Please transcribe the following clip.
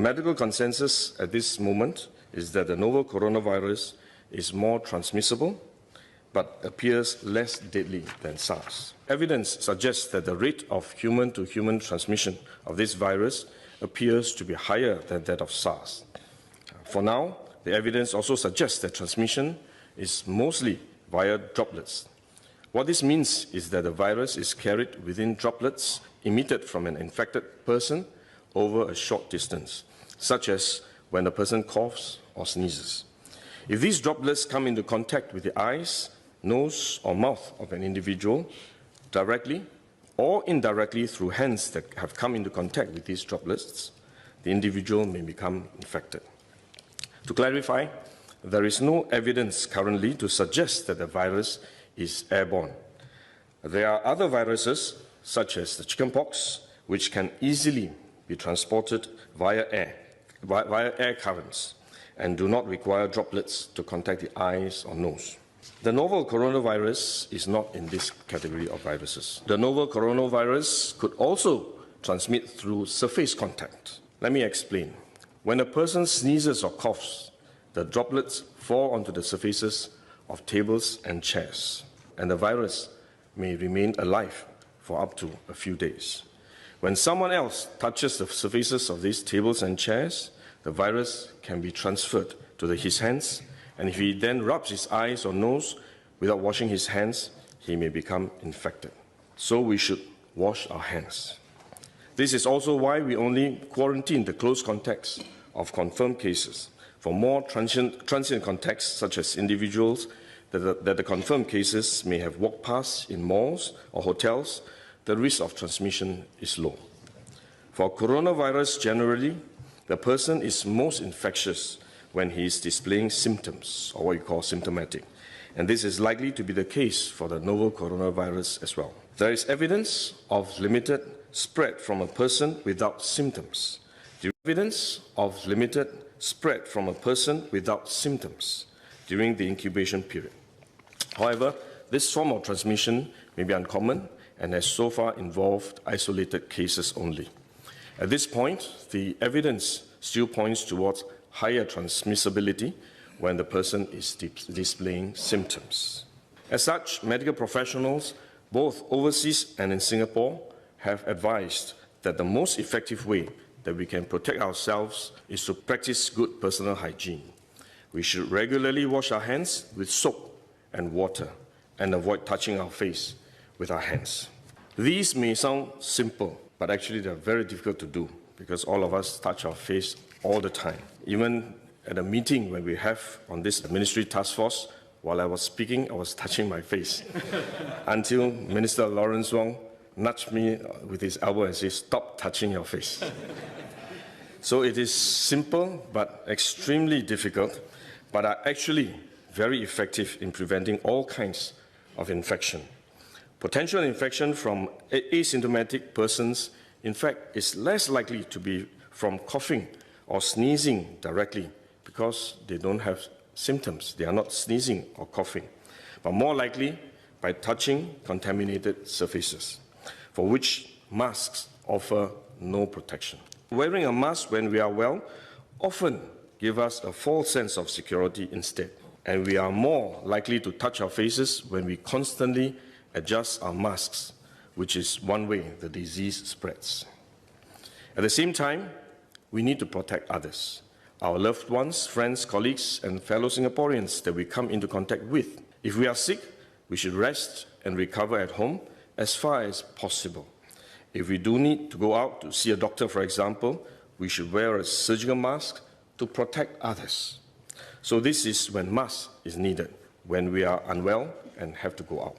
medical consensus at this moment is that the novel coronavirus is more transmissible but appears less deadly than SARS. Evidence suggests that the rate of human-to-human transmission of this virus appears to be higher than that of SARS. For now, the evidence also suggests that transmission is mostly via droplets. What this means is that the virus is carried within droplets emitted from an infected person over a short distance, such as when a person coughs or sneezes. If these droplets come into contact with the eyes, nose, or mouth of an individual, directly or indirectly through hands that have come into contact with these droplets, the individual may become infected. To clarify, there is no evidence currently to suggest that the virus is airborne. There are other viruses, such as the chickenpox, which can easily be transported via air currents and do not require droplets to contact the eyes or nose. The novel coronavirus is not in this category of viruses. The novel coronavirus could also transmit through surface contact. Let me explain. When a person sneezes or coughs, the droplets fall onto the surfaces of tables and chairs, and the virus may remain alive for up to a few days. When someone else touches the surfaces of these tables and chairs, the virus can be transferred to his hands, and if he then rubs his eyes or nose without washing his hands, he may become infected. So we should wash our hands. This is also why we only quarantine the close contacts of confirmed cases. For more transient contacts, such as individuals that the confirmed cases may have walked past in malls or hotels, the risk of transmission is low. For coronavirus generally, the person is most infectious when he is displaying symptoms, or what you call symptomatic. And this is likely to be the case for the novel coronavirus as well. There is evidence of limited spread from a person without symptoms. The evidence of limited spread from a person without symptoms during the incubation period. However, this form of transmission may be uncommon and has so far involved isolated cases only. At this point, the evidence still points towards higher transmissibility when the person is displaying symptoms. As such, medical professionals, both overseas and in Singapore, have advised that the most effective way that we can protect ourselves is to practice good personal hygiene. We should regularly wash our hands with soap and water and avoid touching our face with our hands. These may sound simple, but actually they're very difficult to do because all of us touch our face all the time. Even at a meeting when we have on this ministry task force, while I was speaking, I was touching my face until Minister Lawrence Wong nudged me with his elbow and said, "Stop touching your face." So it is simple but extremely difficult, but are actually very effective in preventing all kinds of infection. Potential infection from asymptomatic persons, in fact, is less likely to be from coughing or sneezing directly because they don't have symptoms. They are not sneezing or coughing, but more likely by touching contaminated surfaces, for which masks offer no protection. Wearing a mask when we are well often gives us a false sense of security instead, and we are more likely to touch our faces when we constantly adjust our masks, which is one way the disease spreads. At the same time, we need to protect others, our loved ones, friends, colleagues, and fellow Singaporeans that we come into contact with. If we are sick, we should rest and recover at home as far as possible. If we do need to go out to see a doctor, for example, we should wear a surgical mask to protect others. So this is when mask is needed, when we are unwell and have to go out.